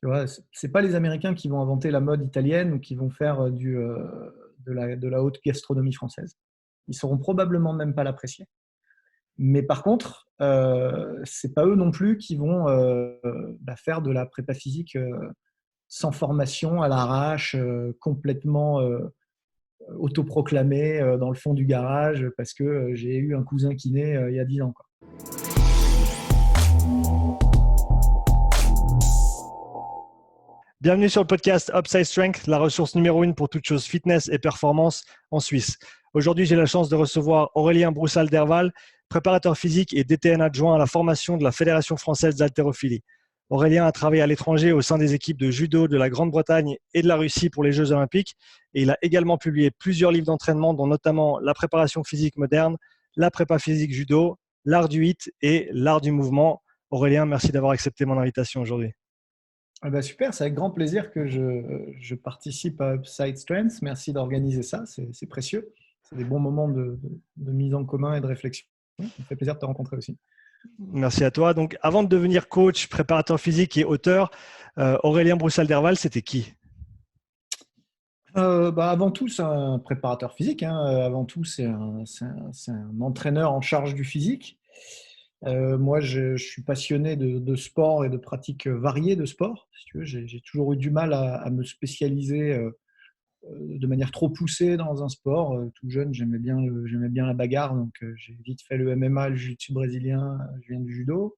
Tu vois, c'est pas les Américains qui vont inventer la mode italienne ou qui vont faire de la haute gastronomie française. Ils sauront probablement même pas l'apprécier. Mais par contre, c'est pas eux non plus qui vont faire de la prépa physique sans formation, à l'arrache, complètement autoproclamé dans le fond du garage parce que j'ai eu un cousin kiné il y a 10 ans, quoi. Bienvenue sur le podcast Upside Strength, la ressource numéro 1 pour toute chose fitness et performance en Suisse. Aujourd'hui, j'ai la chance de recevoir Aurélien Broussal-Derval, préparateur physique et DTN adjoint à la formation de la Fédération française d'haltérophilie. Aurélien a travaillé à l'étranger au sein des équipes de judo de la Grande-Bretagne et de la Russie pour les Jeux Olympiques. Et il a également publié plusieurs livres d'entraînement, dont notamment La préparation physique moderne, La prépa physique judo, L'art du hit et L'art du mouvement. Aurélien, merci d'avoir accepté mon invitation aujourd'hui. Ah bah super, c'est avec grand plaisir que je participe à Upside Strength. Merci d'organiser ça, c'est précieux. C'est des bons moments de mise en commun et de réflexion. Ça me fait plaisir de te rencontrer aussi. Merci à toi. Donc, avant de devenir coach, préparateur physique et auteur, Aurélien Broussal-Derval, c'était qui? Avant tout, c'est un préparateur physique, hein. Avant tout, c'est un entraîneur en charge du physique. Moi, je suis passionné de sport et de pratiques variées de sport. Si tu veux, j'ai toujours eu du mal à me spécialiser de manière trop poussée dans un sport. Tout jeune, j'aimais bien la bagarre, donc j'ai vite fait le MMA, le jiu-jitsu brésilien, je viens du judo.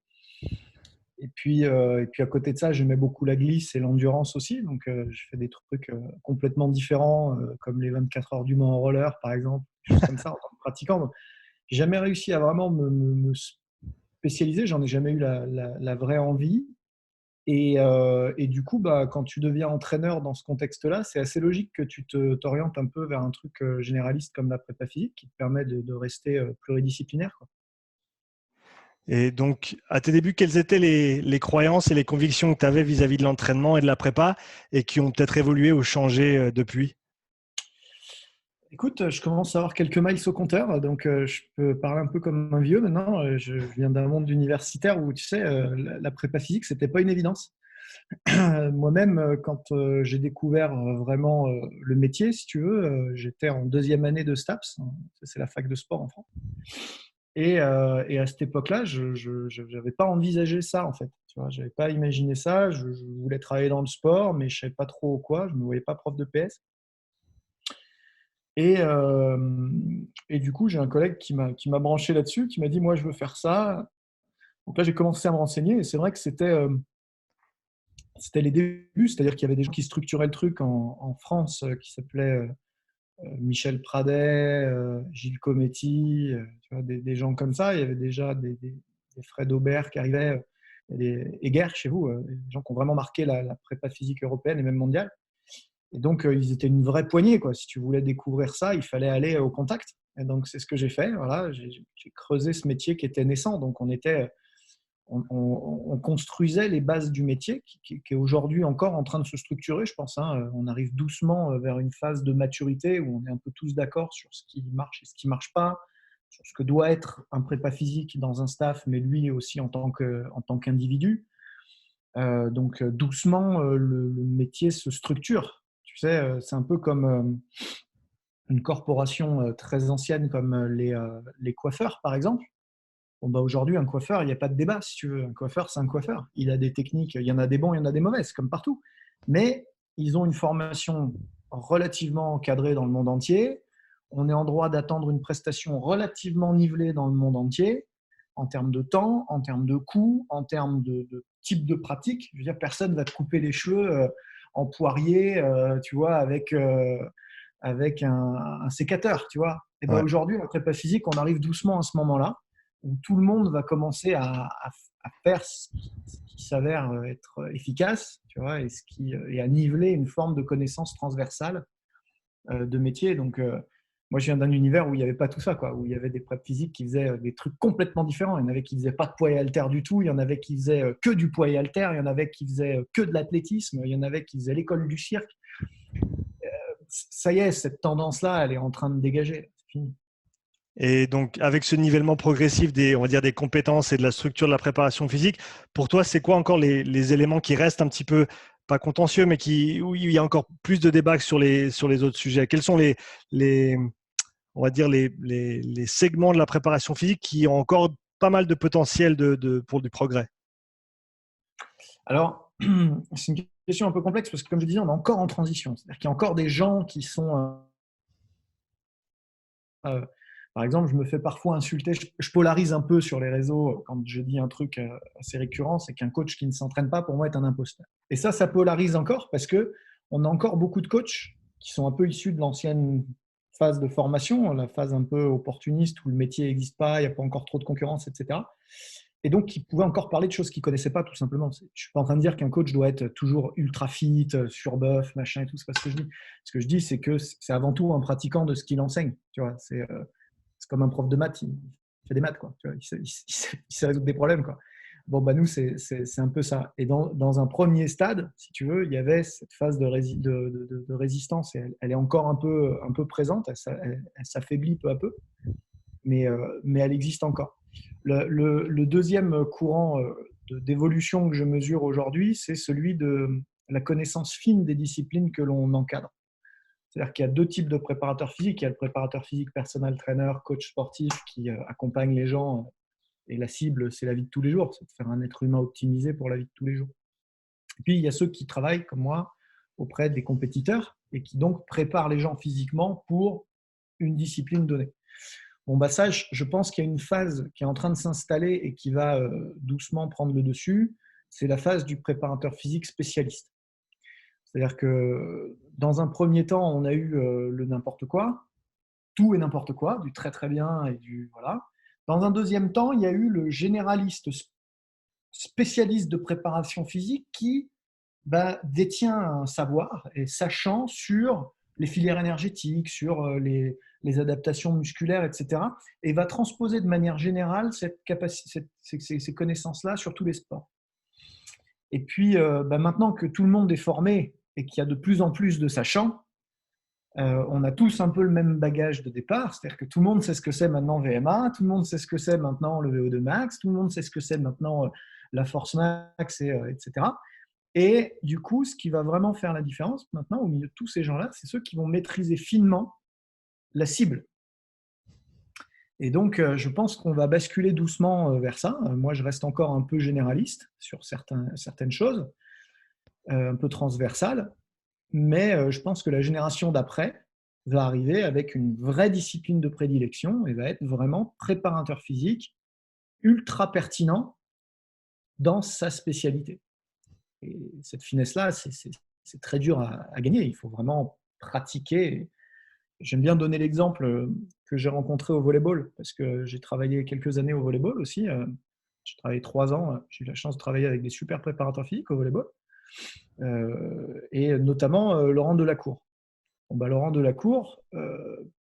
Et puis à côté de ça, j'aimais beaucoup la glisse et l'endurance aussi. Donc je fais des trucs complètement différents, comme les 24 heures du Mans en roller, par exemple, des choses comme ça en tant que pratiquant. Donc, j'ai jamais réussi à vraiment me spécialiser. J'en ai jamais eu la vraie envie. Et du coup, quand tu deviens entraîneur dans ce contexte-là, c'est assez logique que t'orientes un peu vers un truc généraliste comme la prépa physique qui te permet de rester pluridisciplinaire, quoi. Et donc, à tes débuts, quelles étaient les croyances et les convictions que tu avais vis-à-vis de l'entraînement et de la prépa et qui ont peut-être évolué ou changé depuis? Écoute, je commence à avoir quelques miles au compteur, donc je peux parler un peu comme un vieux maintenant. Je viens d'un monde universitaire où, tu sais, la prépa physique, c'était pas une évidence. Moi-même, quand j'ai découvert vraiment le métier, si tu veux, j'étais en deuxième année de STAPS, c'est la fac de sport en France. Et à cette époque-là, je n'avais pas envisagé ça, en fait. Tu vois, j'avais pas imaginé ça. Je voulais travailler dans le sport, mais je savais pas trop quoi. Je me voyais pas prof de PS. Et, euh, et du coup, j'ai un collègue qui m'a branché là-dessus, qui m'a dit, moi, je veux faire ça. Donc là, j'ai commencé à me renseigner. Et c'est vrai que c'était les débuts, c'est-à-dire qu'il y avait des gens qui structuraient le truc en France, qui s'appelaient Michel Pradet, Gilles Cometti, tu vois, des gens comme ça. Il y avait déjà des Fred Aubert qui arrivaient, des Eger chez vous, des gens qui ont vraiment marqué la prépa physique européenne et même mondiale. Et donc, ils étaient une vraie poignée, quoi. Si tu voulais découvrir ça, il fallait aller au contact. Et donc, c'est ce que j'ai fait. Voilà, j'ai creusé ce métier qui était naissant. Donc, on construisait les bases du métier qui est aujourd'hui encore en train de se structurer, je pense, hein. On arrive doucement vers une phase de maturité où on est un peu tous d'accord sur ce qui marche et ce qui ne marche pas, sur ce que doit être un prépa physique dans un staff, mais lui aussi en tant qu'individu. Donc doucement, le métier se structure. Tu sais, c'est un peu comme une corporation très ancienne comme les coiffeurs, par exemple. Bon, aujourd'hui, un coiffeur, il n'y a pas de débat, si tu veux. Un coiffeur, c'est un coiffeur. Il a des techniques, il y en a des bons, il y en a des mauvaises, comme partout. Mais ils ont une formation relativement encadrée dans le monde entier. On est en droit d'attendre une prestation relativement nivelée dans le monde entier, en termes de temps, en termes de coûts, en termes de type de pratique. Je veux dire, personne ne va te couper les cheveux en poirier, tu vois, avec un sécateur, tu vois. Et ben Ouais. aujourd'hui, en prépa physique, on arrive doucement à ce moment-là où tout le monde va commencer à faire ce qui s'avère être efficace, tu vois, et à niveler une forme de connaissance transversale de métier. Donc, moi, je viens d'un univers où il n'y avait pas tout ça, quoi, où il y avait des prep physiques qui faisaient des trucs complètement différents. Il y en avait qui faisaient pas de poids et haltère du tout, il y en avait qui faisaient que du poids et haltère, il y en avait qui faisaient que de l'athlétisme, il y en avait qui faisaient l'école du cirque. Ça y est, cette tendance-là, elle est en train de dégager. C'est fini. Et donc, avec ce nivellement progressif on va dire, des compétences et de la structure de la préparation physique, pour toi, c'est quoi encore les éléments qui restent un petit peu, pas contentieux, mais où il y a encore plus de débats que sur les autres sujets? Quels sont les, on va dire, les segments de la préparation physique qui ont encore pas mal de potentiel pour du progrès? Alors, c'est une question un peu complexe parce que, comme je disais, on est encore en transition. C'est-à-dire qu'il y a encore des gens qui sont par exemple, je me fais parfois insulter, je polarise un peu sur les réseaux quand je dis un truc assez récurrent, c'est qu'un coach qui ne s'entraîne pas, pour moi, est un imposteur. Et ça polarise encore parce qu'on a encore beaucoup de coachs qui sont un peu issus de l'ancienne phase de formation, la phase un peu opportuniste où le métier n'existe pas, il n'y a pas encore trop de concurrence, etc. Et donc, qui pouvaient encore parler de choses qu'ils ne connaissaient pas, tout simplement. Je ne suis pas en train de dire qu'un coach doit être toujours ultra fit, surbuff, machin et tout, c'est pas ce que je dis. Ce que je dis, c'est que c'est avant tout un pratiquant de ce qu'il enseigne. Tu vois, c'est comme un prof de maths, il fait des maths, quoi. Tu vois, il sait résoudre des problèmes, quoi. Bon, bah nous, c'est un peu ça. Et dans un premier stade, si tu veux, il y avait cette phase de résistance. Et elle est encore un peu présente, elle s'affaiblit peu à peu, mais elle existe encore. Le deuxième courant d'évolution que je mesure aujourd'hui, c'est celui de la connaissance fine des disciplines que l'on encadre. C'est-à-dire qu'il y a deux types de préparateurs physiques. Il y a le préparateur physique, personal trainer, coach sportif qui accompagne les gens. Et la cible, c'est la vie de tous les jours. C'est de faire un être humain optimisé pour la vie de tous les jours. Et puis, il y a ceux qui travaillent, comme moi, auprès des compétiteurs et qui donc préparent les gens physiquement pour une discipline donnée. Bon, bah ça, je pense qu'il y a une phase qui est en train de s'installer et qui va doucement prendre le dessus. C'est la phase du préparateur physique spécialiste. C'est-à-dire que dans un premier temps, on a eu le n'importe quoi, tout et n'importe quoi, du très très bien et du voilà. Dans un deuxième temps, il y a eu le généraliste spécialiste de préparation physique qui détient un savoir et sachant sur les filières énergétiques, sur les adaptations musculaires, etc. Et va transposer de manière générale ces connaissances-là sur tous les sports. Et puis, maintenant que tout le monde est formé et qu'il y a de plus en plus de sachants, on a tous un peu le même bagage de départ, c'est-à-dire que tout le monde sait ce que c'est maintenant VMA, tout le monde sait ce que c'est maintenant le VO2 max, tout le monde sait ce que c'est maintenant la force max, etc. Et du coup, ce qui va vraiment faire la différence maintenant au milieu de tous ces gens-là, c'est ceux qui vont maîtriser finement la cible. Et donc, je pense qu'on va basculer doucement vers ça. Moi, je reste encore un peu généraliste sur certaines choses, un peu transversales. Mais je pense que la génération d'après va arriver avec une vraie discipline de prédilection et va être vraiment préparateur physique, ultra pertinent dans sa spécialité. Et cette finesse-là, c'est très dur à gagner. Il faut vraiment pratiquer. J'aime bien donner l'exemple que j'ai rencontré au volleyball, parce que j'ai travaillé quelques années au volleyball aussi. J'ai travaillé 3 ans. J'ai eu la chance de travailler avec des super préparateurs physiques au volleyball. Et notamment Laurent Delacour. Bon, Laurent Delacour,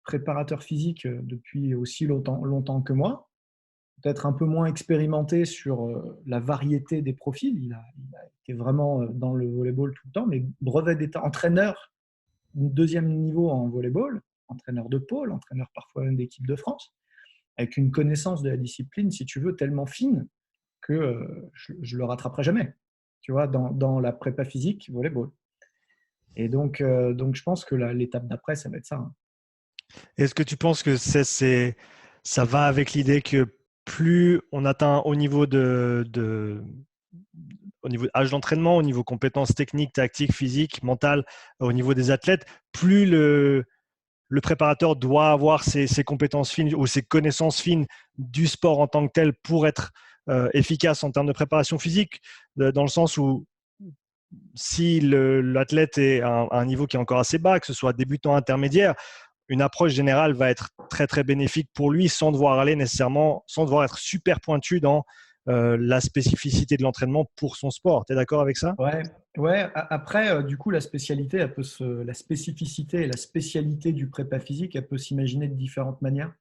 préparateur physique depuis aussi longtemps que moi, peut-être un peu moins expérimenté sur la variété des profils. Il a été vraiment dans le volleyball tout le temps, mais brevet d'état, entraîneur deuxième niveau en volleyball, entraîneur de pôle, entraîneur parfois même d'équipe de France, avec une connaissance de la discipline, si tu veux, tellement fine que je ne le rattraperai jamais, tu vois, dans la prépa physique volleyball. Et donc je pense que l'étape d'après, ça va être ça. Hein. Est-ce que tu penses que ça va avec l'idée que plus on atteint au niveau au niveau âge d'entraînement, au niveau compétences techniques, tactiques, physiques, mentales, au niveau des athlètes, plus le préparateur doit avoir ses compétences fines ou ses connaissances fines du sport en tant que tel pour être efficace en termes de préparation physique, dans le sens où si l'athlète est à un niveau qui est encore assez bas, que ce soit débutant, intermédiaire, une approche générale va être très très bénéfique pour lui sans devoir être super pointu dans la spécificité de l'entraînement pour son sport. Tu es d'accord avec ça? Ouais. Après, du coup, la spécificité et la spécialité du prépa physique, elle peut s'imaginer de différentes manières.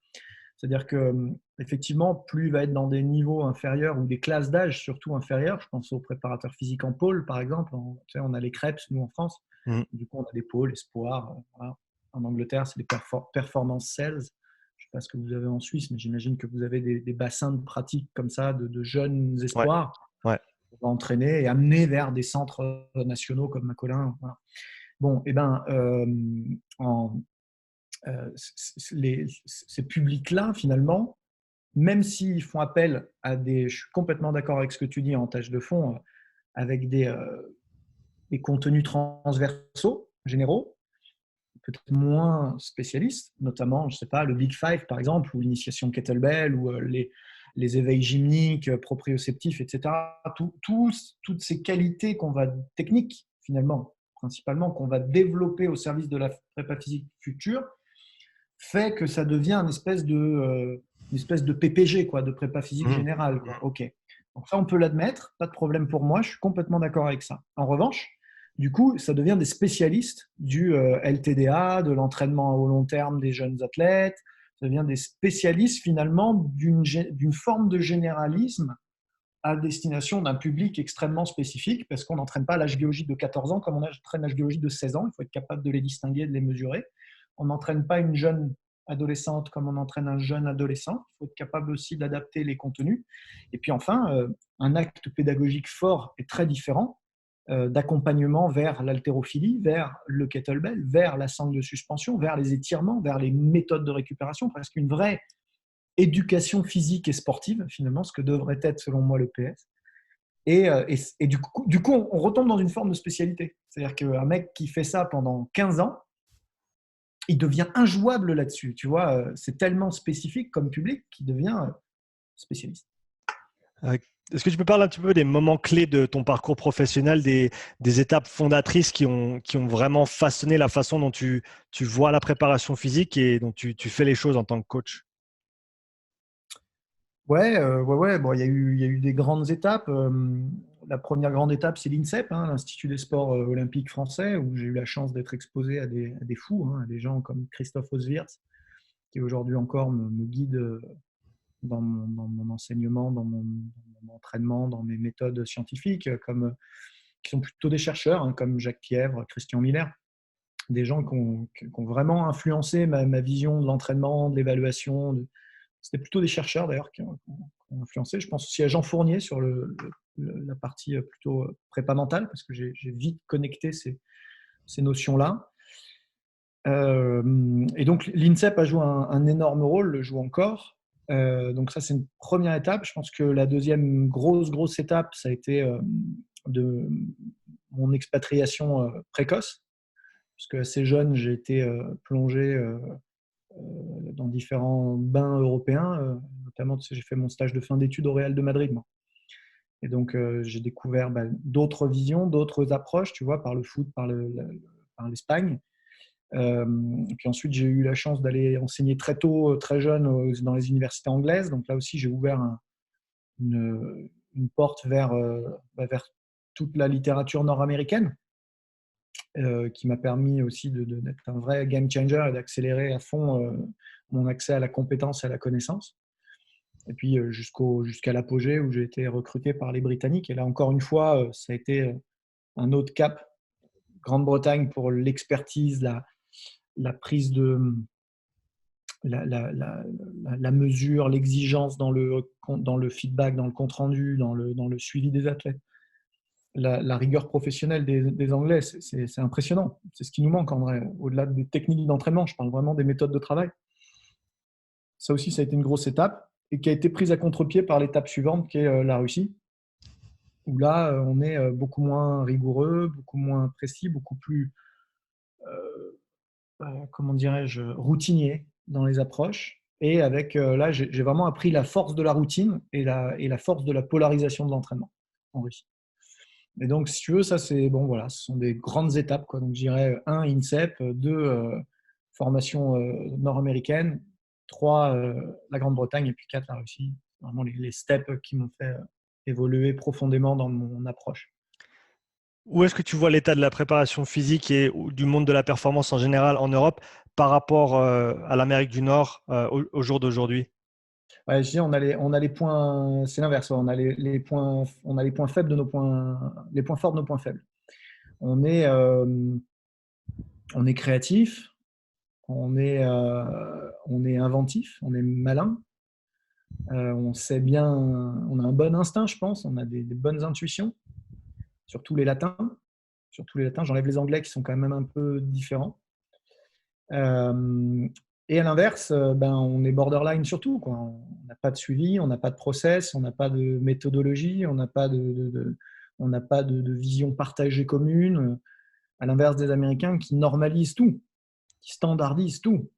C'est-à-dire que, effectivement, plus il va être dans des niveaux inférieurs ou des classes d'âge surtout inférieures, je pense aux préparateurs physiques en pôle, par exemple. On a les CREPS, nous, en France. Du coup, on a des pôles, espoirs. Voilà. En Angleterre, c'est des performance sales. Je sais pas ce que vous avez en Suisse, mais j'imagine que vous avez des bassins de pratique comme ça, de jeunes Ouais, espoirs ouais. qu'on va entraîner et amener vers des centres nationaux comme Macolin. Voilà. Bon, et ben, ces publics-là, finalement, même s'ils font appel à des… Je suis complètement d'accord avec ce que tu dis en tâche de fond, avec des contenus transversaux, généraux, peut-être moins spécialistes, notamment, je ne sais pas, le Big Five, par exemple, ou l'initiation kettlebell, ou les éveils gymniques, proprioceptifs, etc. Toutes ces qualités techniques, finalement, principalement, qu'on va développer au service de la prépa physique future, fait que ça devient une espèce de PPG, quoi, de prépa physique générale. Quoi. OK. Donc ça, on peut l'admettre, pas de problème pour moi, je suis complètement d'accord avec ça. En revanche, du coup, ça devient des spécialistes du LTDA, de l'entraînement au long terme des jeunes athlètes, ça devient des spécialistes finalement d'une forme de généralisme à destination d'un public extrêmement spécifique, parce qu'on n'entraîne pas l'HGOJ de 14 ans comme on entraîne l'HGOJ de 16 ans, il faut être capable de les distinguer, de les mesurer. On n'entraîne pas une jeune adolescente comme on entraîne un jeune adolescent, il faut être capable aussi d'adapter les contenus. Et puis enfin, un acte pédagogique fort et très différent d'accompagnement vers l'haltérophilie, vers le kettlebell, vers la sangle de suspension, vers les étirements, vers les méthodes de récupération, presque une vraie éducation physique et sportive, finalement, ce que devrait être, selon moi, le PS. Et du coup, on retombe dans une forme de spécialité. C'est-à-dire qu'un mec qui fait ça pendant 15 ans, il devient injouable là-dessus. Tu vois, c'est tellement spécifique comme public qu'il devient spécialiste. Est-ce que tu peux parler un petit peu des moments clés de ton parcours professionnel, des étapes fondatrices qui ont vraiment façonné la façon dont tu vois la préparation physique et dont tu fais les choses en tant que coach? Ouais. Bon, il y a eu des grandes étapes. La première grande étape, c'est l'INSEP, hein, l'Institut des sports olympiques français, où j'ai eu la chance d'être exposé à des fous, hein, à des gens comme Christophe Oswirth, qui aujourd'hui encore me guide dans mon enseignement, dans mon entraînement, dans mes méthodes scientifiques, qui sont plutôt des chercheurs, hein, comme Jacques Pièvre, Christian Miller, des gens qui ont vraiment influencé ma vision de l'entraînement, de l'évaluation. C'était plutôt des chercheurs d'ailleurs qui ont influencé. Je pense aussi à Jean Fournier sur la partie plutôt prépa mentale, parce que j'ai vite connecté ces notions-là. Et donc l'INSEP a joué un énorme rôle, le joue encore. Donc ça, c'est une première étape. Je pense que la deuxième grosse étape, ça a été de mon expatriation précoce, puisque assez jeune, j'ai été plongé dans différents bains européens. Notamment, j'ai fait mon stage de fin d'études au Real de Madrid, moi. Et donc, j'ai découvert d'autres visions, d'autres approches, tu vois, par le foot, par l'Espagne. Puis ensuite, j'ai eu la chance d'aller enseigner très tôt, très jeune, dans les universités anglaises. Donc là aussi, j'ai ouvert une porte vers toute la littérature nord-américaine, qui m'a permis aussi d'être un vrai game changer et d'accélérer à fond mon accès à la compétence et à la connaissance. Et puis jusqu'à l'apogée où j'ai été recruté par les Britanniques. Et là, encore une fois, ça a été un autre cap. Grande-Bretagne pour l'expertise, la prise de la mesure, l'exigence dans le feedback, dans le compte-rendu, dans le suivi des athlètes. La rigueur professionnelle des Anglais, c'est impressionnant. C'est ce qui nous manque en vrai. Au-delà des techniques d'entraînement, je parle vraiment des méthodes de travail. Ça aussi, ça a été une grosse étape et qui a été prise à contre-pied par l'étape suivante qui est la Russie, où là, on est beaucoup moins rigoureux, beaucoup moins précis, beaucoup plus, comment dirais-je, routinier dans les approches. Et avec là, j'ai vraiment appris la force de la routine et la force de la polarisation de l'entraînement en Russie. Et donc, si tu veux, ça, c'est bon, voilà, ce sont des grandes étapes, quoi. Donc, je dirais 1, INSEP, 2, formation nord-américaine, 3, la Grande-Bretagne, et puis 4, la Russie. Vraiment les steps qui m'ont fait évoluer profondément dans mon approche. Où est-ce que tu vois l'état de la préparation physique et du monde de la performance en général en Europe par rapport à l'Amérique du Nord au jour d'aujourd'hui? Ouais, je dis, on a les points, c'est l'inverse, ouais. On a les points faibles de nos points, les points forts de nos points faibles. On est, on est créatif, on est inventif, on est malin, on sait bien, on a un bon instinct, je pense, on a des bonnes intuitions, surtout les latins. Surtout les latins, j'enlève les anglais qui sont quand même un peu différents. Et à l'inverse, on est borderline surtout, quoi. On n'a pas de suivi, on n'a pas de process, on n'a pas de méthodologie, on n'a pas on n'a pas de vision partagée commune. À l'inverse des Américains qui normalisent tout, qui standardisent tout,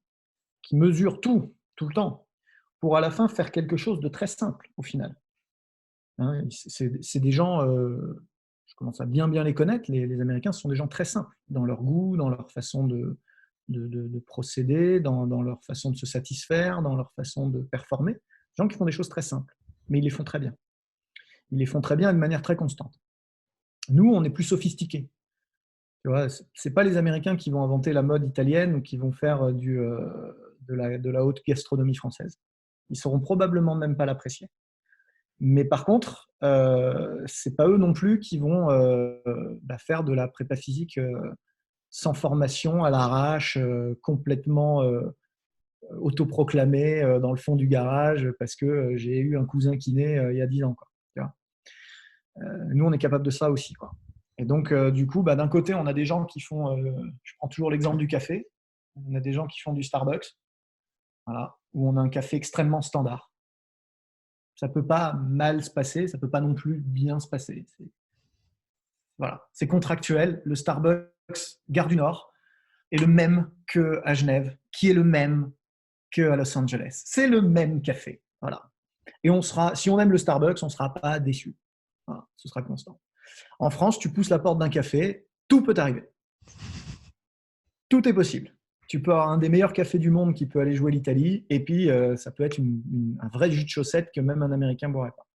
qui mesurent tout, tout le temps, pour à la fin faire quelque chose de très simple au final. Hein, c'est des gens, je commence à bien les connaître, les Américains, ce sont des gens très simples dans leur goût, dans leur façon de procéder, dans leur façon de se satisfaire, dans leur façon de performer. Des gens qui font des choses très simples, mais ils les font très bien. Ils les font très bien de manière très constante. Nous, on est plus sophistiqués. Tu vois, c'est pas les Américains qui vont inventer la mode italienne ou qui vont faire de la haute gastronomie française. Ils sauront probablement même pas l'apprécier. Mais par contre, c'est pas eux non plus qui vont faire de la prépa physique sans formation, à l'arrache, complètement autoproclamé dans le fond du garage parce que j'ai eu un cousin kiné il y a 10 ans. Quoi. Tu vois. Nous, on est capable de ça aussi. Quoi. Et donc, du coup, d'un côté, on a des gens qui font, je prends toujours l'exemple du café, on a des gens qui font du Starbucks, voilà, où on a un café extrêmement standard. Ça ne peut pas mal se passer, ça ne peut pas non plus bien se passer. Voilà, c'est contractuel. Le Starbucks Gare du Nord est le même qu'à Genève, qui est le même qu'à Los Angeles. C'est le même café. Voilà. Et si on aime le Starbucks, on ne sera pas déçu. Voilà, ce sera constant. En France, tu pousses la porte d'un café, tout peut arriver. Tout est possible. Tu peux avoir un des meilleurs cafés du monde qui peut aller jouer l'Italie, et puis ça peut être un vrai jus de chaussette que même un Américain ne boirait pas.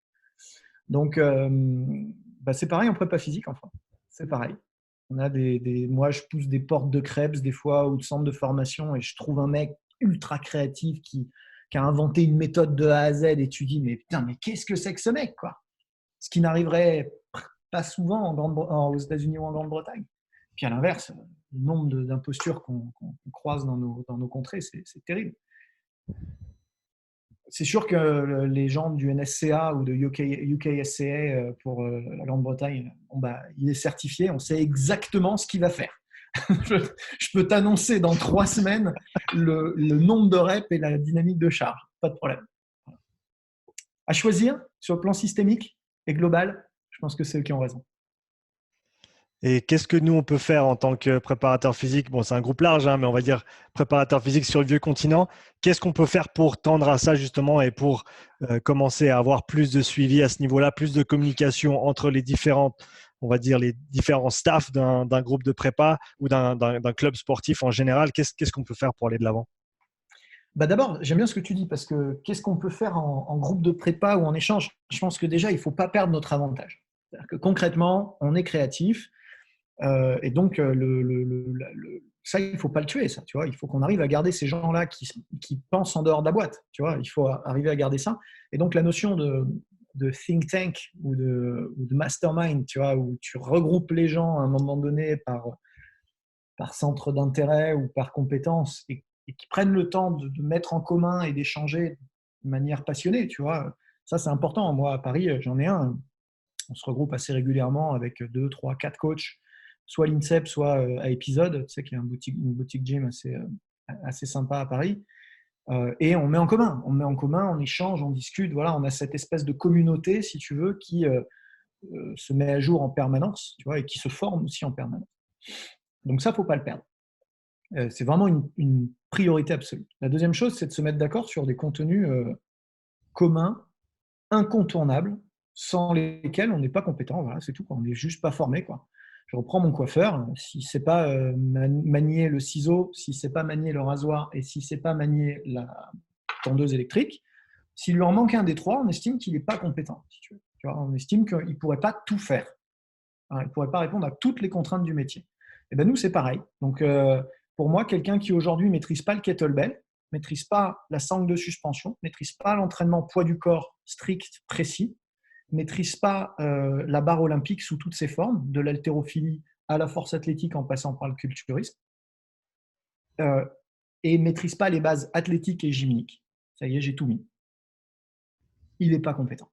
Donc, c'est pareil en prépa physique, enfin. C'est pareil. On a moi, je pousse des portes de Krebs des fois ou de centres de formation et je trouve un mec ultra créatif qui a inventé une méthode de A à Z et tu dis, mais putain, mais qu'est-ce que c'est que ce mec, quoi? Ce qui n'arriverait pas souvent aux États-Unis ou en Grande-Bretagne. Puis à l'inverse, le nombre d'impostures qu'on croise dans nos contrées, c'est terrible. C'est sûr que les gens du NSCA ou de UKSCA pour la Grande-Bretagne, il est certifié, on sait exactement ce qu'il va faire. Je peux t'annoncer dans 3 semaines le nombre de reps et la dynamique de charge. Pas de problème. À choisir sur le plan systémique et global, je pense que c'est eux qui ont raison. Et qu'est-ce que nous, on peut faire en tant que préparateur physique? Bon, c'est un groupe large, mais on va dire préparateur physique sur le vieux continent. Qu'est-ce qu'on peut faire pour tendre à ça, justement, et pour commencer à avoir plus de suivi à ce niveau-là, plus de communication entre les différents staffs d'un groupe de prépa ou d'un club sportif en général? Qu'est-ce qu'on peut faire pour aller de l'avant? D'abord, j'aime bien ce que tu dis parce que qu'est-ce qu'on peut faire en groupe de prépa ou en échange? Je pense que déjà, il ne faut pas perdre notre avantage. C'est-à-dire que concrètement, on est créatif. Et donc, ça, il ne faut pas le tuer, ça. Tu vois, il faut qu'on arrive à garder ces gens-là qui pensent en dehors de la boîte. Tu vois, il faut arriver à garder ça. Et donc, la notion de think tank ou de mastermind, tu vois, où tu regroupes les gens à un moment donné par centre d'intérêt ou par compétence et qui prennent le temps de mettre en commun et d'échanger de manière passionnée, tu vois. Ça, c'est important. Moi, à Paris, j'en ai un. On se regroupe assez régulièrement avec 2, 3, 4 coachs, soit l'INSEP, soit à Épisode, tu sais qu'il y a une boutique gym assez sympa à Paris. Et on met en commun, on échange, on discute. Voilà, on a cette espèce de communauté, si tu veux, qui se met à jour en permanence, tu vois, et qui se forme aussi en permanence. Donc ça, faut pas le perdre. C'est vraiment une priorité absolue. La deuxième chose, c'est de se mettre d'accord sur des contenus communs, incontournables, sans lesquels on n'est pas compétent. Voilà, c'est tout. On n'est juste pas formé, quoi. Je reprends mon coiffeur. Si c'est pas manier le ciseau, si c'est pas manier le rasoir et si c'est pas manier la tondeuse électrique, s'il lui en manque un des trois, on estime qu'il n'est pas compétent. Si tu veux. Tu vois, on estime qu'il ne pourrait pas tout faire. Il ne pourrait pas répondre à toutes les contraintes du métier. Et ben nous, c'est pareil. Donc, pour moi, quelqu'un qui aujourd'hui ne maîtrise pas le kettlebell, ne maîtrise pas la sangle de suspension, ne maîtrise pas l'entraînement poids du corps strict, précis, ne maîtrise pas la barre olympique sous toutes ses formes, de l'haltérophilie à la force athlétique en passant par le culturisme, et ne maîtrise pas les bases athlétiques et gymniques, ça y est, j'ai tout mis. Il n'est pas compétent.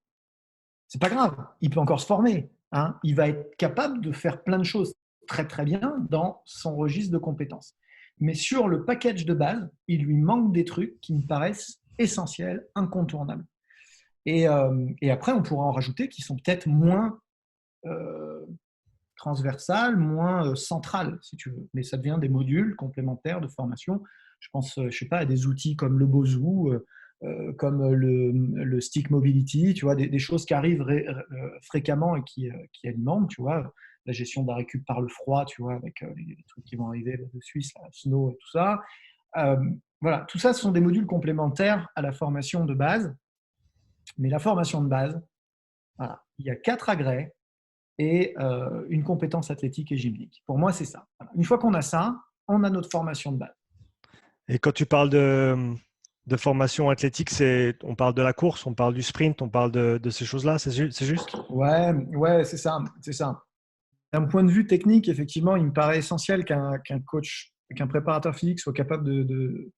C'est pas grave, il peut encore se former. Hein. Il va être capable de faire plein de choses très très bien dans son registre de compétences. Mais sur le package de base, il lui manque des trucs qui me paraissent essentiels, incontournables. Et après, on pourra en rajouter qui sont peut-être moins transversales, moins centrales, si tu veux. Mais ça devient des modules complémentaires de formation. Je pense, je sais pas, à des outils comme le Bozu, comme le Stick Mobility, tu vois, des choses qui arrivent fréquemment et qui alimentent, tu vois, la gestion de la récup par le froid, tu vois, avec les trucs qui vont arriver de Suisse, la Snow et tout ça. Voilà, tout ça, ce sont des modules complémentaires à la formation de base. Mais la formation de base, voilà, il y a 4 agrès et une compétence athlétique et gymnique. Pour moi, c'est ça. Voilà. Une fois qu'on a ça, on a notre formation de base. Et quand tu parles de formation athlétique, on parle de la course, on parle du sprint, on parle de ces choses-là, c'est juste? Ouais, c'est ça, c'est ça. D'un point de vue technique, effectivement, il me paraît essentiel qu'un coach, qu'un préparateur physique soit capable de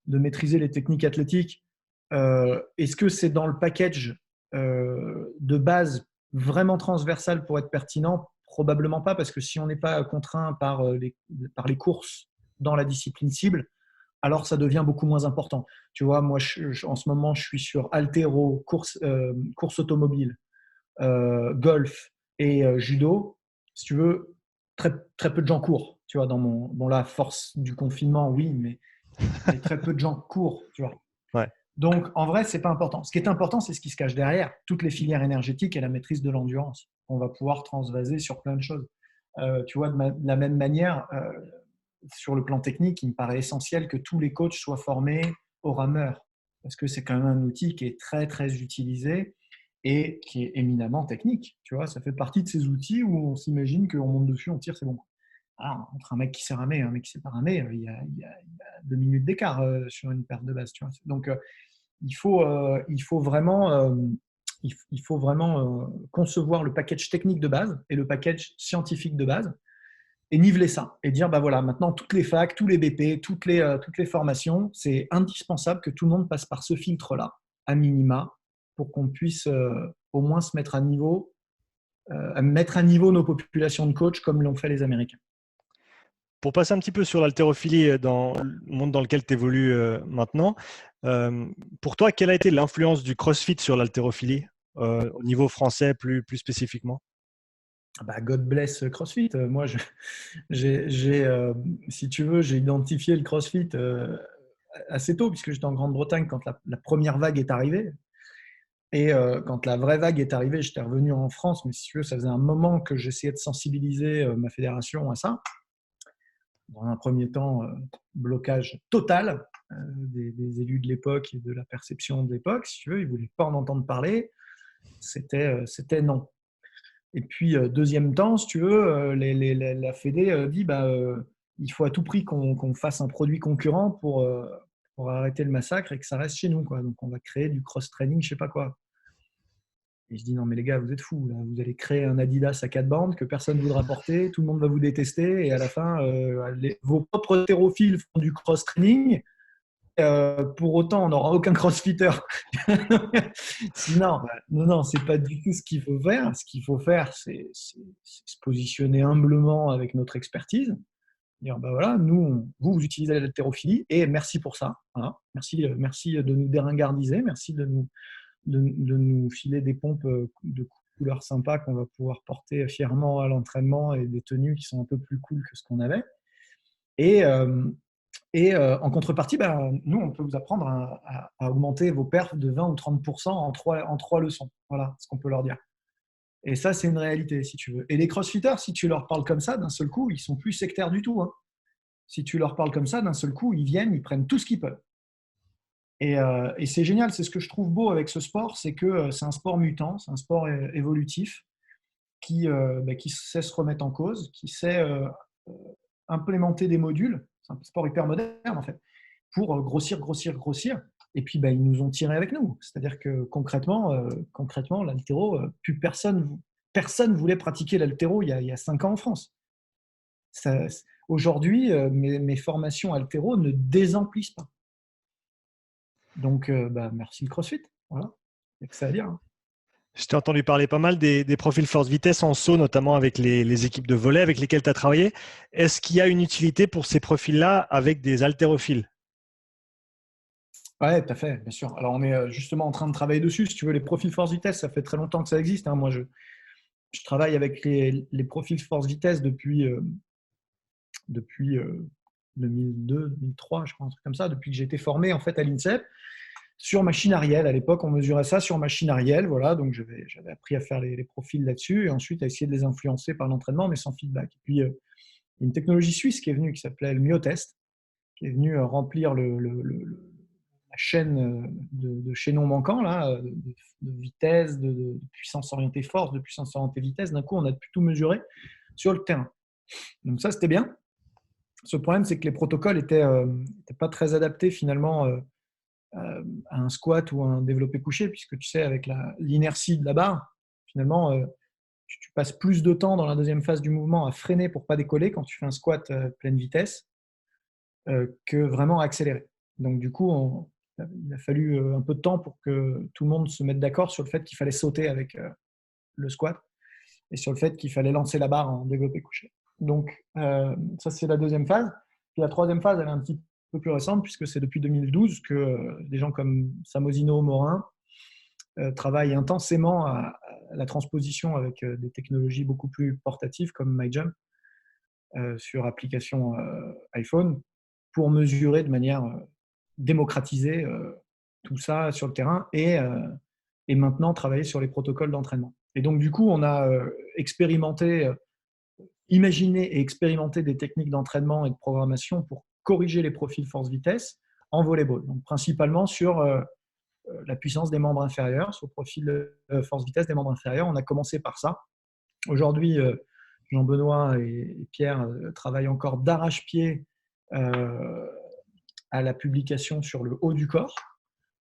maîtriser les techniques athlétiques. Est-ce que c'est dans le package de base vraiment transversal pour être pertinent? Probablement pas, parce que si on n'est pas contraint par les courses dans la discipline cible, alors ça devient beaucoup moins important. Tu vois, moi, en ce moment, je suis sur haltéro, course automobile, golf et judo. Si tu veux, très, très peu de gens courent. Tu vois, bon, la force du confinement, oui, mais très peu de gens courent. Tu vois. Ouais. Donc, en vrai, c'est pas important. Ce qui est important, c'est ce qui se cache derrière. Toutes les filières énergétiques et la maîtrise de l'endurance. On va pouvoir transvaser sur plein de choses. Tu vois, de la même manière, sur le plan technique, il me paraît essentiel que tous les coachs soient formés au rameur, parce que c'est quand même un outil qui est très, très utilisé et qui est éminemment technique. Tu vois, ça fait partie de ces outils où on s'imagine qu'on monte dessus, on tire, c'est bon. Alors, entre un mec qui sait ramer et un mec qui sait pas ramer, il y a 2 minutes d'écart sur une perte de base. Tu vois. Donc, il faut vraiment, concevoir le package technique de base et le package scientifique de base et niveler ça et dire, bah voilà, maintenant toutes les facs, tous les BP, toutes les formations, c'est indispensable que tout le monde passe par ce filtre-là, à minima, pour qu'on puisse au moins se mettre à niveau, mettre à niveau nos populations de coachs comme l'ont fait les Américains. Pour passer un petit peu sur l'haltérophilie dans le monde dans lequel tu évolues maintenant, pour toi, quelle a été l'influence du CrossFit sur l'haltérophilie au niveau français plus spécifiquement? Bah, God bless CrossFit. Moi, si tu veux, j'ai identifié le CrossFit assez tôt, puisque j'étais en Grande-Bretagne quand la première vague est arrivée. Et quand la vraie vague est arrivée, j'étais revenu en France, mais si tu veux, ça faisait un moment que j'essayais de sensibiliser ma fédération à ça. Dans un premier temps, blocage total des élus de l'époque et de la perception de l'époque. Si tu veux, ils ne voulaient pas en entendre parler. C'était non. Et puis, deuxième temps, si tu veux, la Fédé dit il faut à tout prix qu'on fasse un produit concurrent pour arrêter le massacre et que ça reste chez nous, quoi. Donc, on va créer du cross-training, je ne sais pas quoi. Et je dis non, mais les gars, vous êtes fous. Là. Vous allez créer un Adidas à 4 bandes que personne ne voudra porter, tout le monde va vous détester. Et à la fin, vos propres hétérophiles font du cross-training. Pour autant, on n'aura aucun crossfitter. Non, non, c'est pas du tout ce qu'il faut faire. Ce qu'il faut faire, c'est se positionner humblement avec notre expertise. Dire, bah voilà, vous utilisez l'haltérophilie et merci pour ça. Voilà. Merci de nous déringardiser, merci de nous filer des pompes de couleurs sympas qu'on va pouvoir porter fièrement à l'entraînement et des tenues qui sont un peu plus cool que ce qu'on avait. Et en contrepartie, nous, on peut vous apprendre à augmenter vos perfs de 20 ou 30% en 3 leçons. Voilà ce qu'on peut leur dire. Et ça, c'est une réalité, si tu veux. Et les crossfitters, si tu leur parles comme ça, d'un seul coup, ils sont plus sectaires du tout. Hein. Si tu leur parles comme ça, d'un seul coup, ils viennent, ils prennent tout ce qu'ils peuvent. Et c'est génial, c'est ce que je trouve beau avec ce sport, c'est que c'est un sport mutant, c'est un sport évolutif qui sait se remettre en cause, qui sait implémenter des modules. C'est un sport hyper moderne en fait, pour grossir. Et puis ils nous ont tirés avec nous. C'est-à-dire que concrètement, l'haltéro, plus personne voulait pratiquer l'haltéro il y a 5 ans en France. aujourd'hui, mes formations haltéro ne désemplissent pas. Donc, merci le CrossFit. Voilà, il n'y a que ça à dire. Hein. Je t'ai entendu parler pas mal des profils force-vitesse en saut, notamment avec les équipes de volley avec lesquelles tu as travaillé. Est-ce qu'il y a une utilité pour ces profils-là avec des haltérophiles? Ouais, tout à fait, bien sûr. Alors, on est justement en train de travailler dessus. Si tu veux, les profils force-vitesse, ça fait très longtemps que ça existe. Hein. Moi, je travaille avec les profils force-vitesse depuis 2002, 2003, je crois, un truc comme ça, depuis que j'ai été formé en fait à l'INSEP sur machine Ariel. À l'époque, on mesurait ça sur machine Ariel, voilà, donc j'avais appris à faire les profils là-dessus et ensuite à essayer de les influencer par l'entraînement, mais sans feedback. Et puis, il y a une technologie suisse qui est venue qui s'appelait le myotest, qui est venue remplir la chaîne de chaînons manquants, là, de vitesse, de puissance orientée force, de puissance orientée vitesse. D'un coup, on a pu tout mesurer sur le terrain. Donc ça, c'était bien. Ce problème, c'est que les protocoles n'étaient pas très adaptés finalement à un squat ou à un développé couché, puisque tu sais, avec l'inertie de la barre, finalement, tu passes plus de temps dans la deuxième phase du mouvement à freiner pour ne pas décoller quand tu fais un squat pleine vitesse que vraiment à accélérer. Donc du coup, il a fallu un peu de temps pour que tout le monde se mette d'accord sur le fait qu'il fallait sauter avec le squat et sur le fait qu'il fallait lancer la barre en développé couché. Donc ça, c'est la deuxième phase. Puis la troisième phase, elle est un petit peu plus récente puisque c'est depuis 2012 que des gens comme Samozino, Morin travaillent intensément à la transposition avec des technologies beaucoup plus portatives comme MyJump sur application iPhone pour mesurer de manière démocratisée tout ça sur le terrain et maintenant travailler sur les protocoles d'entraînement. Et donc, du coup, on a imaginé et expérimenté des techniques d'entraînement et de programmation pour corriger les profils force-vitesse en volleyball. Donc, principalement sur la puissance des membres inférieurs, sur le profil force-vitesse des membres inférieurs. On a commencé par ça. Aujourd'hui, Jean-Benoît et Pierre travaillent encore d'arrache-pied à la publication sur le haut du corps.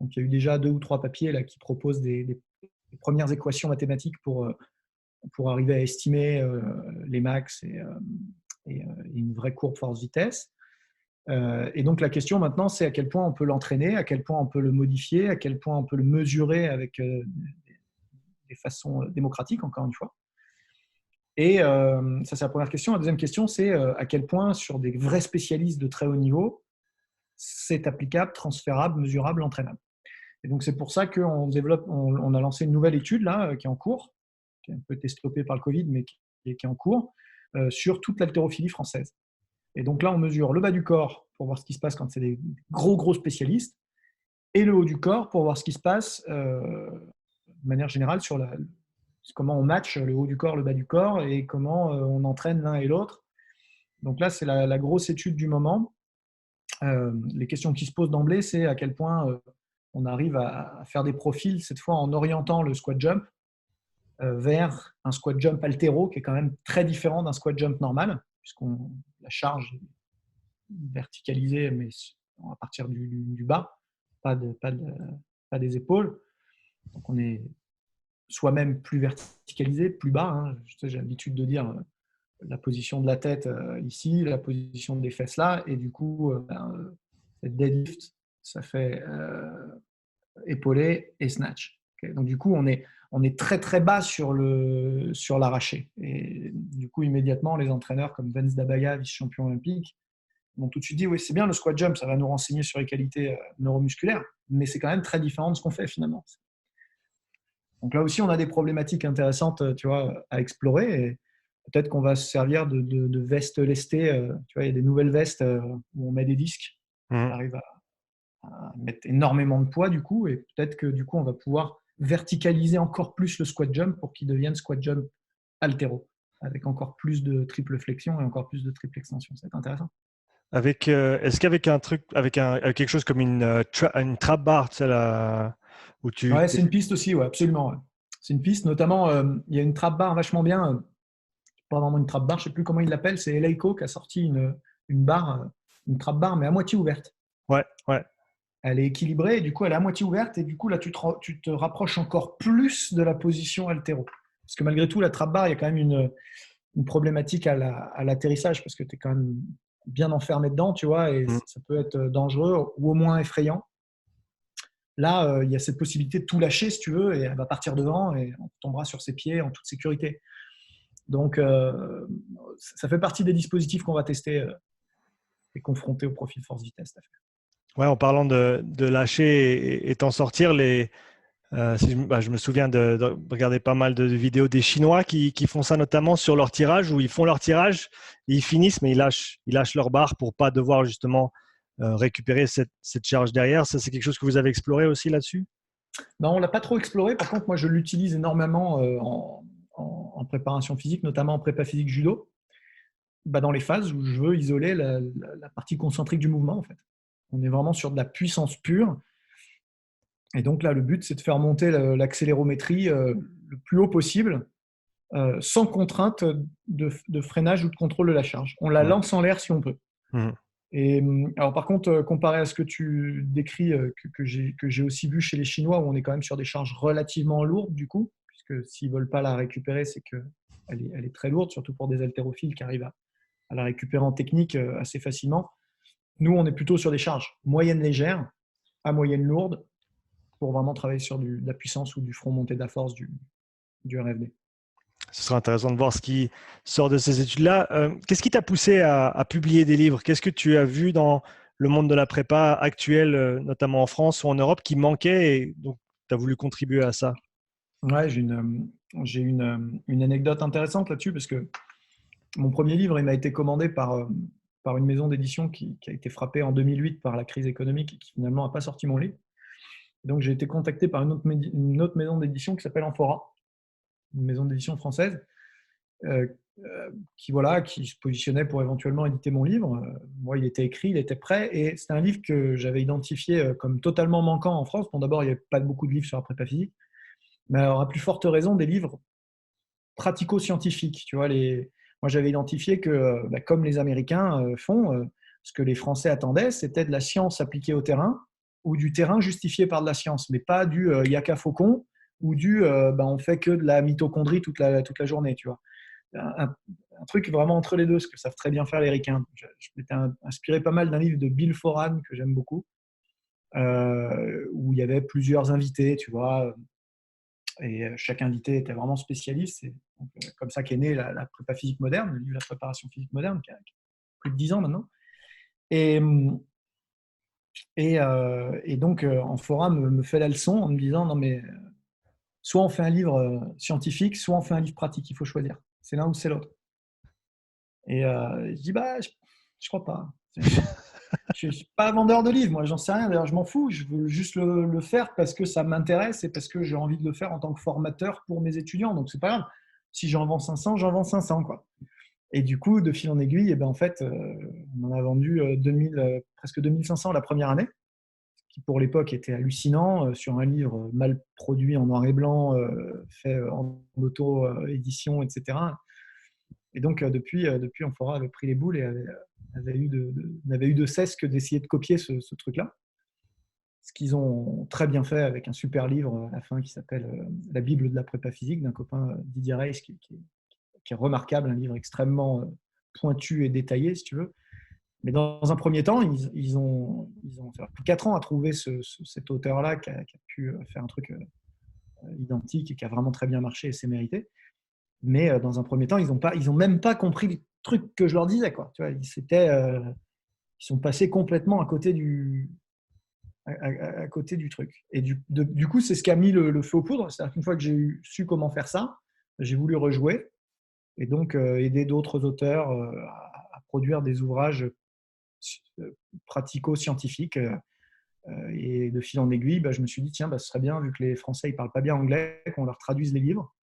Donc, il y a eu déjà 2 ou 3 papiers là, qui proposent des premières équations mathématiques pour arriver à estimer les max et une vraie courbe force-vitesse. Et donc, la question maintenant, c'est à quel point on peut l'entraîner, à quel point on peut le modifier, à quel point on peut le mesurer avec des façons démocratiques, encore une fois. Et ça, c'est la première question. La deuxième question, c'est à quel point, sur des vrais spécialistes de très haut niveau, c'est applicable, transférable, mesurable, entraînable. Et donc, c'est pour ça on a lancé une nouvelle étude là, qui est en cours, qui a un peu été stoppée par le Covid, mais qui est en cours, sur toute l'haltérophilie française. Et donc là, on mesure le bas du corps pour voir ce qui se passe quand c'est des gros spécialistes, et le haut du corps pour voir ce qui se passe de manière générale sur comment on match le haut du corps, le bas du corps, et comment on entraîne l'un et l'autre. Donc là, c'est la grosse étude du moment. Les questions qui se posent d'emblée, c'est à quel point on arrive à faire des profils, cette fois en orientant le squat jump vers un squat jump haltéro, qui est quand même très différent d'un squat jump normal, puisqu'on la charge est verticalisée, mais à partir du bas, pas des épaules. Donc on est soi-même plus verticalisé, plus bas. Hein. J'ai l'habitude de dire la position de la tête ici, la position des fesses là, et du coup, cette deadlift, ça fait épaulé et snatch. Okay. Donc du coup, on est très très bas sur l'arraché. Et du coup, immédiatement, les entraîneurs comme Vince Dabaya, vice-champion olympique, m'ont tout de suite dit oui, c'est bien le squat jump, ça va nous renseigner sur les qualités neuromusculaires, mais c'est quand même très différent de ce qu'on fait finalement. Donc là aussi, on a des problématiques intéressantes, tu vois, à explorer. Et peut-être qu'on va se servir de vestes lestées. Tu vois, il y a des nouvelles vestes où on met des disques. On arrive à mettre énormément de poids du coup, et peut-être que du coup, on va pouvoir verticaliser encore plus le squat jump pour qu'il devienne squat jump haltéro, avec encore plus de triple flexion et encore plus de triple extension. C'est intéressant. Est-ce qu'avec un truc, avec quelque chose comme une trap bar, tu sais, où tu. Ouais, c'est une piste aussi, ouais, absolument. Ouais. C'est une piste, notamment, il y a une trap bar vachement bien, pas vraiment une trap bar, je ne sais plus comment il l'appelle, c'est Eleiko qui a sorti une barre, une trap bar, mais à moitié ouverte. Ouais. Elle est équilibrée, et du coup, elle est à moitié ouverte, et du coup, là, tu te rapproches encore plus de la position haltéro. Parce que malgré tout, la trap bar, il y a quand même une une problématique à l'atterrissage parce que tu es quand même bien enfermé dedans, tu vois, et ça peut être dangereux ou au moins effrayant. Là, il y a cette possibilité de tout lâcher si tu veux et elle va partir devant et on tombera sur ses pieds en toute sécurité. Donc, ça fait partie des dispositifs qu'on va tester et confronter au profil force-vitesse. Ouais, en parlant de lâcher et t'en sortir, je me souviens de regarder pas mal de vidéos des Chinois qui font ça notamment sur leur tirage, où ils font leur tirage, et ils finissent, mais ils lâchent leur barre pour pas devoir justement récupérer cette charge derrière. Ça, c'est quelque chose que vous avez exploré aussi là-dessus? Non, on ne l'a pas trop exploré. Par contre, moi, je l'utilise énormément en préparation physique, notamment en prépa physique judo, dans les phases où je veux isoler la partie concentrique du mouvement. En fait. On est vraiment sur de la puissance pure. Et donc là, le but, c'est de faire monter l'accélérométrie le plus haut possible, sans contrainte de freinage ou de contrôle de la charge. On la lance en l'air si on peut. Et alors par contre, comparé à ce que tu décris, que j'ai aussi vu chez les Chinois, où on est quand même sur des charges relativement lourdes du coup, puisque s'ils ne veulent pas la récupérer, c'est qu'elle est très lourde, surtout pour des haltérophiles qui arrivent à la récupérer en technique assez facilement. Nous, on est plutôt sur des charges moyennes légères à moyenne lourde pour vraiment travailler sur de la puissance ou du front monté de la force du RFD. Ce sera intéressant de voir ce qui sort de ces études-là. Qu'est-ce qui t'a poussé à publier des livres? Qu'est-ce que tu as vu dans le monde de la prépa actuel, notamment en France ou en Europe, qui manquait et donc tu as voulu contribuer à ça? Ouais, j'ai une anecdote intéressante là-dessus parce que mon premier livre, il m'a été commandé par une maison d'édition qui a été frappée en 2008 par la crise économique et qui finalement n'a pas sorti mon livre. Donc j'ai été contacté par une autre maison d'édition qui s'appelle Amphora, une maison d'édition française, qui se positionnait pour éventuellement éditer mon livre. Moi, il était écrit, il était prêt, et c'était un livre que j'avais identifié comme totalement manquant en France. Bon, d'abord, il n'y avait pas beaucoup de livres sur la prépa physique, mais alors, à plus forte raison, des livres pratico-scientifiques. Tu vois, moi, j'avais identifié que, comme les Américains font, ce que les Français attendaient, c'était de la science appliquée au terrain ou du terrain justifié par de la science, mais pas du yaka faucon ou du on fait que de la mitochondrie toute la journée. Tu vois. Un truc vraiment entre les deux, ce que savent très bien faire les Ricains. Je m'étais inspiré pas mal d'un livre de Bill Foran que j'aime beaucoup, où il y avait plusieurs invités, tu vois, et chaque invité était vraiment spécialiste. Et donc, comme ça qu'est née la prépa physique moderne, le livre La préparation physique moderne, qui a plus de 10 ans maintenant. Et donc, Amphora me fait la leçon en me disant non, mais soit on fait un livre scientifique, soit on fait un livre pratique, il faut choisir. C'est l'un ou c'est l'autre. Et je dis, je crois pas. Je ne suis pas vendeur de livres, moi, j'en sais rien. D'ailleurs, je m'en fous. Je veux juste le faire parce que ça m'intéresse et parce que j'ai envie de le faire en tant que formateur pour mes étudiants. Donc, c'est pas grave. Si j'en vends 500, j'en vends 500, quoi. Et du coup, de fil en aiguille, en fait, on en a vendu presque 2500 la première année, ce qui pour l'époque était hallucinant, sur un livre mal produit en noir et blanc, fait en auto-édition, etc. Et donc, depuis, Amphora avait pris les boules et n'avait eu de cesse que d'essayer de copier ce truc-là. Ce qu'ils ont très bien fait avec un super livre à la fin qui s'appelle La Bible de la prépa physique d'un copain Didier Reis, qui est remarquable, un livre extrêmement pointu et détaillé, si tu veux. Mais dans un premier temps, ils ont fait 4 ans à trouver cet auteur-là qui a pu faire un truc identique et qui a vraiment très bien marché et s'est mérité. Mais dans un premier temps, ils ont même pas compris le truc que je leur disais, quoi. Tu vois, ils sont passés complètement à côté du truc. Et du coup, c'est ce qui a mis le feu aux poudres. C'est-à-dire qu'une fois que j'ai su comment faire ça, j'ai voulu rejouer et donc aider d'autres auteurs à produire des ouvrages pratico-scientifiques. Et de fil en aiguille, je me suis dit, tiens, ce serait bien, vu que les Français ne parlent pas bien anglais, qu'on leur traduise les livres.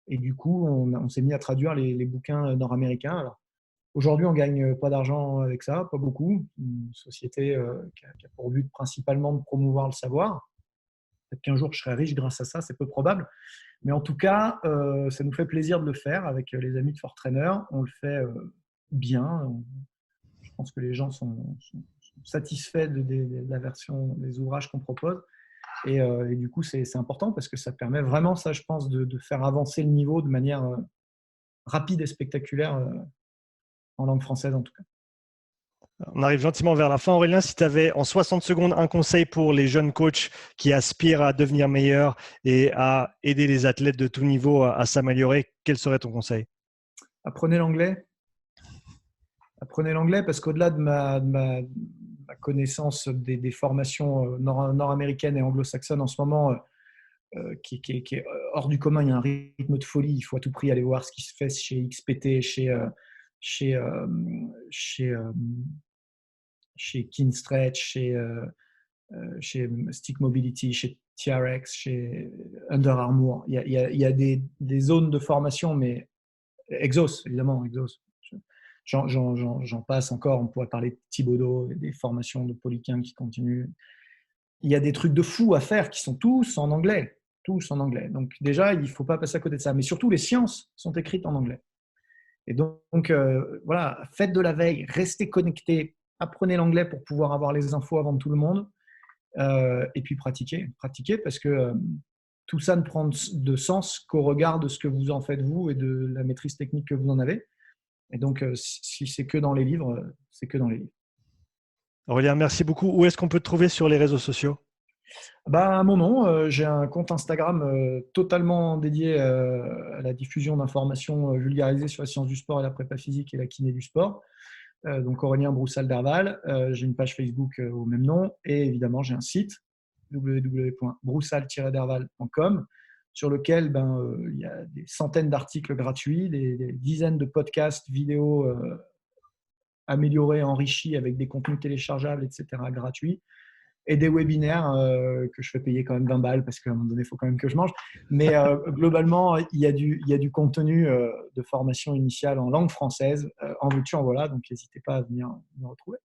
Et du coup, on s'est mis à traduire les bouquins nord-américains. Alors, aujourd'hui, on ne gagne pas d'argent avec ça, pas beaucoup. Une société qui a pour but principalement de promouvoir le savoir. Peut-être qu'un jour, je serai riche grâce à ça, c'est peu probable. Mais en tout cas, ça nous fait plaisir de le faire avec les amis de Fort Trainer. On le fait bien. Je pense que les gens sont satisfaits de la version des ouvrages qu'on propose. Et du coup, c'est important parce que ça permet vraiment, ça, je pense, de faire avancer le niveau de manière rapide et spectaculaire en langue française en tout cas. On arrive gentiment vers la fin. Aurélien, si tu avais en 60 secondes un conseil pour les jeunes coachs qui aspirent à devenir meilleurs et à aider les athlètes de tout niveau à s'améliorer, quel serait ton conseil? Apprenez l'anglais. Apprenez l'anglais parce qu'au-delà de ma connaissance des formations nord-américaines et anglo-saxonnes en ce moment, qui est hors du commun, il y a un rythme de folie. Il faut à tout prix aller voir ce qui se fait chez XPT, chez Kinstretch, chez Stick Mobility, chez TRX, chez Under Armour. Il y a des zones de formation, mais Exos, évidemment, Exos. J'en passe encore. On pourrait parler de Thibodeau, des formations de Poliquin qui continuent. Il y a des trucs de fou à faire qui sont tous en anglais. Tous en anglais. Donc déjà, il ne faut pas passer à côté de ça. Mais surtout, les sciences sont écrites en anglais. Et donc voilà, faites de la veille, restez connectés, apprenez l'anglais pour pouvoir avoir les infos avant tout le monde. Et puis pratiquez parce que tout ça ne prend de sens qu'au regard de ce que vous en faites vous et de la maîtrise technique que vous en avez. Et donc, si c'est que dans les livres, c'est que dans les livres. Aurélien, merci beaucoup. Où est-ce qu'on peut te trouver sur les réseaux sociaux? À mon nom, j'ai un compte Instagram totalement dédié à la diffusion d'informations vulgarisées sur la science du sport et la prépa physique et la kiné du sport. Donc Aurélien Broussal-Derval. J'ai une page Facebook au même nom et évidemment j'ai un site www.broussal-derval.com sur lequel il y a des centaines d'articles gratuits, des dizaines de podcasts, vidéos améliorés, enrichis avec des contenus téléchargeables, etc. gratuits et des webinaires que je fais payer quand même 20 balles parce qu'à un moment donné, il faut quand même que je mange. Mais globalement, il y a du contenu de formation initiale en langue française, en veux-tu, en voilà. Donc, n'hésitez pas à venir me retrouver.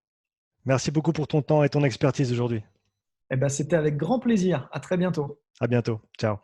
Merci beaucoup pour ton temps et ton expertise aujourd'hui. C'était avec grand plaisir. À très bientôt. À bientôt. Ciao.